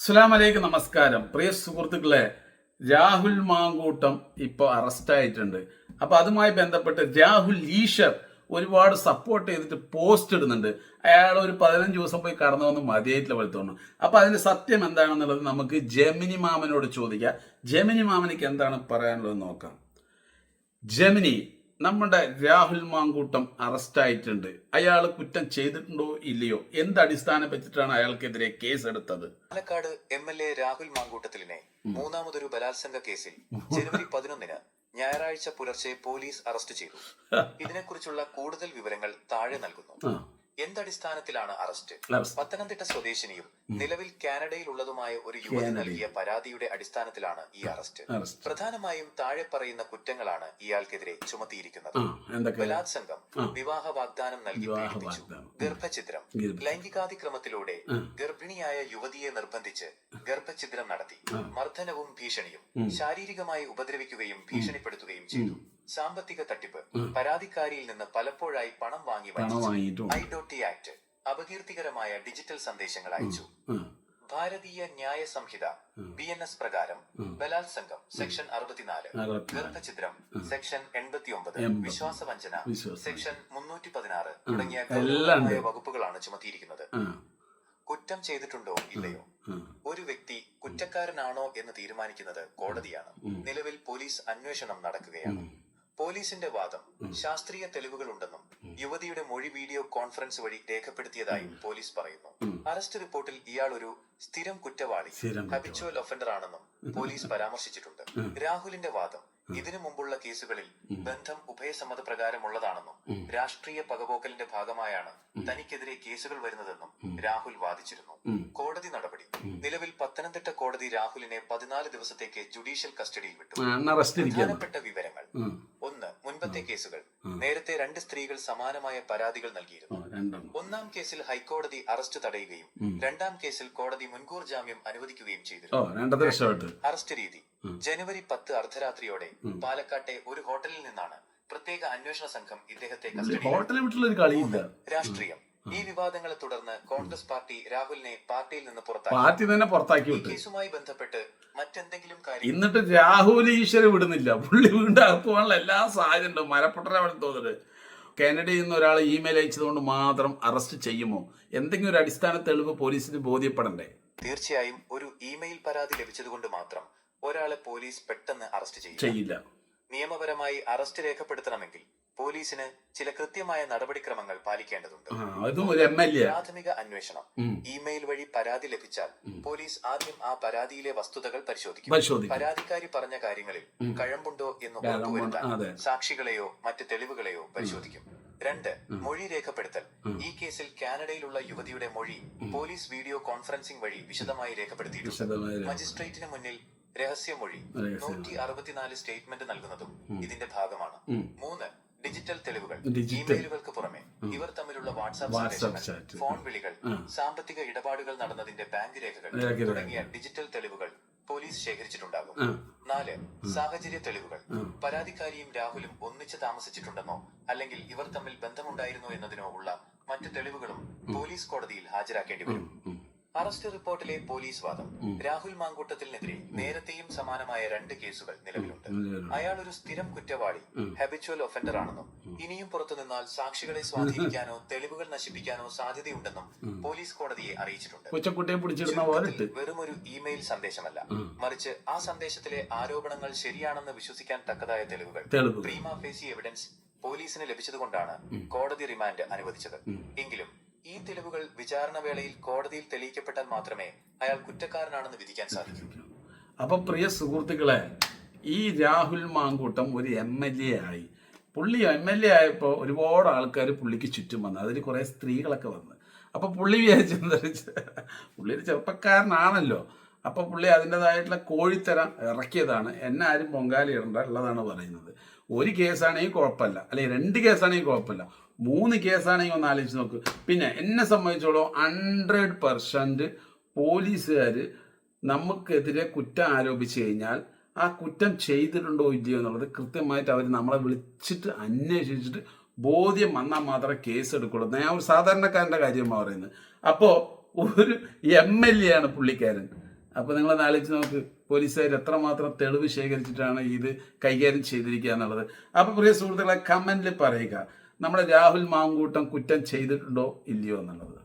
അസ്സലാമലൈക്കും, നമസ്കാരം. പ്രിയ സുഹൃത്തുക്കളെ, രാഹുൽ മാങ്കൂട്ടം ഇപ്പോൾ അറസ്റ്റായിട്ടുണ്ട്. അപ്പോൾ അതുമായി ബന്ധപ്പെട്ട് രാഹുൽ ഈശ്വർ ഒരുപാട് സപ്പോർട്ട് ചെയ്തിട്ട് പോസ്റ്റ് ഇടുന്നുണ്ട്. അയാൾ ഒരു 15 ദിവസം പോയി കടന്നു വന്ന് മതിയായിട്ടുള്ള പോലെ തോന്നുന്നു. അപ്പോൾ അതിന് സത്യം എന്താണെന്നുള്ളത് നമുക്ക് ജെമിനി മാമനോട് ചോദിക്കാം. ജെമിനി മാമനിക്ക് എന്താണ് പറയാനുള്ളത് നോക്കാം. ജെമിനി, നമ്മുടെ രാഹുൽ മാങ്കൂട്ടം അറസ്റ്റായിട്ടുണ്ട്. അയാൾ കുറ്റം ചെയ്തിട്ടുണ്ടോ ഇല്ലയോ, എന്ത് അടിസ്ഥാനം വെച്ചിട്ടാണ് അയാൾക്കെതിരെ കേസ് എടുത്തത്? പാലക്കാട് MLA രാഹുൽ മാങ്കൂട്ടത്തിലിനെ മൂന്നാമതൊരു ബലാത്സംഗ കേസിൽ ജനുവരി 11 ഞായറാഴ്ച പുലർച്ചെ പോലീസ് അറസ്റ്റ് ചെയ്തു. ഇതിനെക്കുറിച്ചുള്ള കൂടുതൽ വിവരങ്ങൾ താഴെ നൽകുന്നു. എന്തടിസ്ഥാനത്തിലാണ് അറസ്റ്റ്? പത്തനംതിട്ട സ്വദേശിനിയും നിലവിൽ കാനഡയിലുള്ളതുമായ ഒരു യുവതി നൽകിയ പരാതിയുടെ അടിസ്ഥാനത്തിലാണ് ഈ അറസ്റ്റ്. പ്രധാനമായും താഴെ പറയുന്ന കുറ്റങ്ങളാണ് ഇയാൾക്കെതിരെ ചുമത്തിയിരിക്കുന്നത്: ബലാത്സംഗം, വിവാഹ വാഗ്ദാനം നൽകി പീഡിപ്പിച്ചു, ഗർഭഛിദ്രം, ലൈംഗികാതിക്രമത്തിലൂടെ ഗർഭിണിയായ യുവതിയെ നിർബന്ധിച്ച് ഗർഭഛിദ്രം നടത്തി, മർദ്ദനവും ഭീഷണിയും, ശാരീരികമായി ഉപദ്രവിക്കുകയും ഭീഷണിപ്പെടുത്തുകയും ചെയ്തു, സാമ്പത്തിക തട്ടിപ്പ്, പരാതിക്കാരിയിൽ നിന്ന് പലപ്പോഴായി പണം വാങ്ങി ഐഡോട്ടി ആക്ട്, അപകീർത്തികരമായ ഡിജിറ്റൽ സന്ദേശങ്ങൾ അയച്ചു, ഭാരതീയ ന്യായ സംഹിത BNS പ്രകാരം ബലാത്സംഗം സെക്ഷൻ 64, ഗർഭഛിദ്രം സെക്ഷൻ 89, വിശ്വാസവഞ്ചന സെക്ഷൻ 316 തുടങ്ങിയ ഗൗരവമായ വകുപ്പുകളാണ് ചുമത്തിയിരിക്കുന്നത്. കുറ്റം ചെയ്തിട്ടുണ്ടോ ഇല്ലയോ? ഒരു വ്യക്തി കുറ്റക്കാരനാണോ എന്ന് തീരുമാനിക്കുന്നത് കോടതിയാണ്. നിലവിൽ പോലീസ് അന്വേഷണം നടക്കുകയാണ്. പോലീസിന്റെ വാദം: ശാസ്ത്രീയ തെളിവുകളുണ്ടെന്നും യുവതിയുടെ മൊഴി വീഡിയോ കോൺഫറൻസ് വഴി രേഖപ്പെടുത്തിയതായും പോലീസ് പറയുന്നു. അറസ്റ്റ് റിപ്പോർട്ടിൽ ഇയാൾ ഒരു സ്ഥിരം കുറ്റവാളി, ഹാബിച്വൽ ഒഫൻഡർ ആണെന്നും പോലീസ് പരാമർശിച്ചിട്ടുണ്ട്. രാഹുലിന്റെ വാദം: ഇതിനു മുമ്പുള്ള കേസുകളിൽ ബന്ധം ഉഭയസമ്മത പ്രകാരമുള്ളതാണെന്നും രാഷ്ട്രീയ പകപോക്കലിന്റെ ഭാഗമായാണ് തനിക്കെതിരെ കേസുകൾ വരുന്നതെന്നും രാഹുൽ വാദിച്ചിരുന്നു. കോടതി നടപടി: നിലവിൽ പത്തനംതിട്ട കോടതി രാഹുലിനെ 14 ദിവസത്തേക്ക് ജുഡീഷ്യൽ കസ്റ്റഡിയിൽ വിട്ടു. പ്രധാനപ്പെട്ട വിവരങ്ങൾ: 1. മുൻപത്തെ കേസുകൾ: നേരത്തെ 2 സ്ത്രീകൾ സമാനമായ പരാതികൾ നൽകിയിരുന്നു. 1-ാം കേസിൽ ഹൈക്കോടതി അറസ്റ്റ് തടയുകയും 2-ാം കേസിൽ കോടതി മുൻകൂർ ജാമ്യം അനുവദിക്കുകയും ചെയ്തിരുന്നു. അറസ്റ്റ് രീതി: ജനുവരി 10 അർദ്ധരാത്രിയോടെ പാലക്കാട്ടെ ഒരു ഹോട്ടലിൽ നിന്നാണ് പ്രത്യേക അന്വേഷണ സംഘം ഇദ്ദേഹത്തെ കസ്റ്റഡിയിൽ. രാഷ്ട്രീയം: ഈ വിവാദങ്ങളെ തുടർന്ന് കോൺഗ്രസ് പാർട്ടി രാഹുലിനെ പാർട്ടിയിൽ നിന്ന് പുറത്താക്കി. കേസുമായി ബന്ധപ്പെട്ട് മറ്റെന്തെങ്കിലും കാര്യം എന്നിട്ട് രാഹുൽ ഈശ്വര വിടുന്നില്ല. പുള്ളി വീണ്ടും അകത്തുവാനുള്ള എല്ലാ സാധ്യതയുണ്ട്. മരപ്പൊട്ടരാണ് തോന്നുന്നത്. കാനഡയിൽ നിന്ന് ഒരാൾ ഇമെയിൽ അയച്ചതുകൊണ്ട് മാത്രം അറസ്റ്റ് ചെയ്യുമോ? എന്തെങ്കിലും ഒരു അടിസ്ഥാന തെളിവ് പോലീസിന് ബോധ്യപ്പെടണ്ടേ? തീർച്ചയായും ഒരു ഇമെയിൽ പരാതി ലഭിച്ചതുകൊണ്ട് മാത്രം ഒരാളെ പോലീസ് പെട്ടെന്ന് അറസ്റ്റ് ചെയ്യില്ല. നിയമപരമായി അറസ്റ്റ് രേഖപ്പെടുത്തണമെങ്കിൽ പോലീസിന് ചില കൃത്യമായ നടപടിക്രമങ്ങൾ പാലിക്കേണ്ടതുണ്ട്. പ്രാഥമിക അന്വേഷണം: ഇമെയിൽ വഴി പരാതി ലഭിച്ചാൽ പോലീസ് ആദ്യം ആ പരാതിയിലെ വസ്തുതകൾ പരിശോധിക്കും. പരാതിക്കാരി പറഞ്ഞ കാര്യങ്ങളിൽ കഴമ്പുണ്ടോ എന്ന് ഉറപ്പുവരുത്താൻ സാക്ഷികളെയോ മറ്റ് തെളിവുകളെയോ പരിശോധിക്കും. 2. മൊഴി രേഖപ്പെടുത്തൽ: ഈ കേസിൽ കാനഡയിലുള്ള യുവതിയുടെ മൊഴി പോലീസ് വീഡിയോ കോൺഫറൻസിംഗ് വഴി വിശദമായി രേഖപ്പെടുത്തിയിട്ടുണ്ട്. മജിസ്ട്രേറ്റിന് മുന്നിൽ രഹസ്യമൊഴി 164 സ്റ്റേറ്റ്മെന്റ് നൽകുന്നതും ഇതിന്റെ ഭാഗമാണ്. 3. ഡിജിറ്റൽ തെളിവുകൾ: ഇമെയിലുകൾക്ക് പുറമെ ഇവർ തമ്മിലുള്ള വാട്സാപ്പ് സന്ദേശങ്ങൾ, ഫോൺ വിളികൾ, സാമ്പത്തിക ഇടപാടുകൾ നടന്നതിന്റെ ബാങ്ക് രേഖകൾ തുടങ്ങിയ ഡിജിറ്റൽ തെളിവുകൾ പോലീസ് ശേഖരിച്ചിട്ടുണ്ടാകും. 4. സാഹചര്യ തെളിവുകൾ: പരാതിക്കാരിയും രാഹുലും ഒന്നിച്ച് താമസിച്ചിട്ടുണ്ടെന്നോ അല്ലെങ്കിൽ ഇവർ തമ്മിൽ ബന്ധമുണ്ടായിരുന്നോ എന്നതിനോ ഉള്ള മറ്റ് തെളിവുകളും പോലീസ് കോടതിയിൽ ഹാജരാക്കേണ്ടി വരും. അറസ്റ്റ് റിപ്പോർട്ടിലെ പോലീസ് വാദം: രാഹുൽ മാങ്കൂട്ടത്തിനെതിരെ നേരത്തെയും സമാനമായ 2 കേസുകൾ നിലവിലുണ്ട്. അയാൾ ഒരു സ്ഥിരം കുറ്റവാളി, ഹാബിച്വൽ ഒഫൻഡർ ആണെന്നും ഇനിയും പുറത്തുനിന്നാൽ സാക്ഷികളെ സ്വാധീനിക്കാനോ തെളിവുകൾ നശിപ്പിക്കാനോ സാധ്യതയുണ്ടെന്നും പോലീസ് കോടതിയെ അറിയിച്ചിട്ടുണ്ട്. വെറും ഒരു ഇമെയിൽ സന്ദേശമല്ല, മറിച്ച് ആ സന്ദേശത്തിലെ ആരോപണങ്ങൾ ശരിയാണെന്ന് വിശ്വസിക്കാൻ തക്കതായ തെളിവുകൾ, പ്രീമാ ഫേസി എവിഡൻസ് പോലീസിന് ലഭിച്ചതുകൊണ്ടാണ് കോടതി റിമാൻഡ് അനുവദിച്ചത്. എങ്കിലും ഈ തെളിവുകൾ വിചാരണ വേളയിൽ കോടതിയിൽ തെളിയിക്കപ്പെട്ടാൽ മാത്രമേ അയാൾ കുറ്റക്കാരനാണെന്ന് വിധിക്കാൻ സാധിക്കൂ. അപ്പൊ പ്രിയ സുഹൃത്തുക്കളെ, ഈ രാഹുൽ മാങ്കൂട്ടം ഒരു MLA ആയി. പുള്ളി MLA ആയപ്പോൾ ഒരുപാട് ആൾക്കാർ പുള്ളിക്ക് ചുറ്റും വന്നു. അതിൽ കുറെ സ്ത്രീകളൊക്കെ വന്ന്. അപ്പൊ പുള്ളി വിചാരിച്ചെന്താ, പുള്ളി ഒരു ചെറുപ്പക്കാരനാണല്ലോ. അപ്പൊ പുള്ളി അതിൻ്റെതായിട്ടുള്ള കോഴിത്തരം ഇറക്കിയതാണ്. എന്നെ ആരും പൊങ്കാലി ഇടണ്ട ഉള്ളതാണ് പറയുന്നത്. ഒരു കേസാണെങ്കിൽ കുഴപ്പമില്ല, അല്ലെങ്കിൽ 2 കേസാണെങ്കിൽ കുഴപ്പമില്ല, 3 കേസാണെങ്കിൽ ഒന്ന് ആലോചിച്ച് നോക്ക്. പിന്നെ എന്നെ സംബന്ധിച്ചോളം 100% പോലീസുകാർ നമുക്കെതിരെ കുറ്റം ആരോപിച്ചു കഴിഞ്ഞാൽ ആ കുറ്റം ചെയ്തിട്ടുണ്ടോ ഇല്ലയോ എന്നുള്ളത് കൃത്യമായിട്ട് അവർ നമ്മളെ വിളിച്ചിട്ട് അന്വേഷിച്ചിട്ട് ബോധ്യം വന്നാൽ മാത്രമേ കേസ് എടുക്കുള്ളൂ. ഞാൻ ഒരു സാധാരണക്കാരൻ്റെ കാര്യമാണ് പറയുന്നത്. അപ്പോൾ ഒരു MLA ആണ് പുള്ളിക്കാരൻ. അപ്പോൾ നിങ്ങളൊന്ന് ആലോചിച്ച് നോക്ക്, പോലീസുകാർ എത്രമാത്രം തെളിവ് ശേഖരിച്ചിട്ടാണ് ഇത് കൈകാര്യം ചെയ്തിരിക്കുക എന്നുള്ളത്. അപ്പോൾ പ്രിയ സുഹൃത്തുക്കളെ, കമൻറ്റിൽ പറയുക നമ്മുടെ രാഹുൽ മാങ്കൂട്ടം കുറ്റം ചെയ്തിട്ടുണ്ടോ ഇല്ലയോ എന്നുള്ളത്.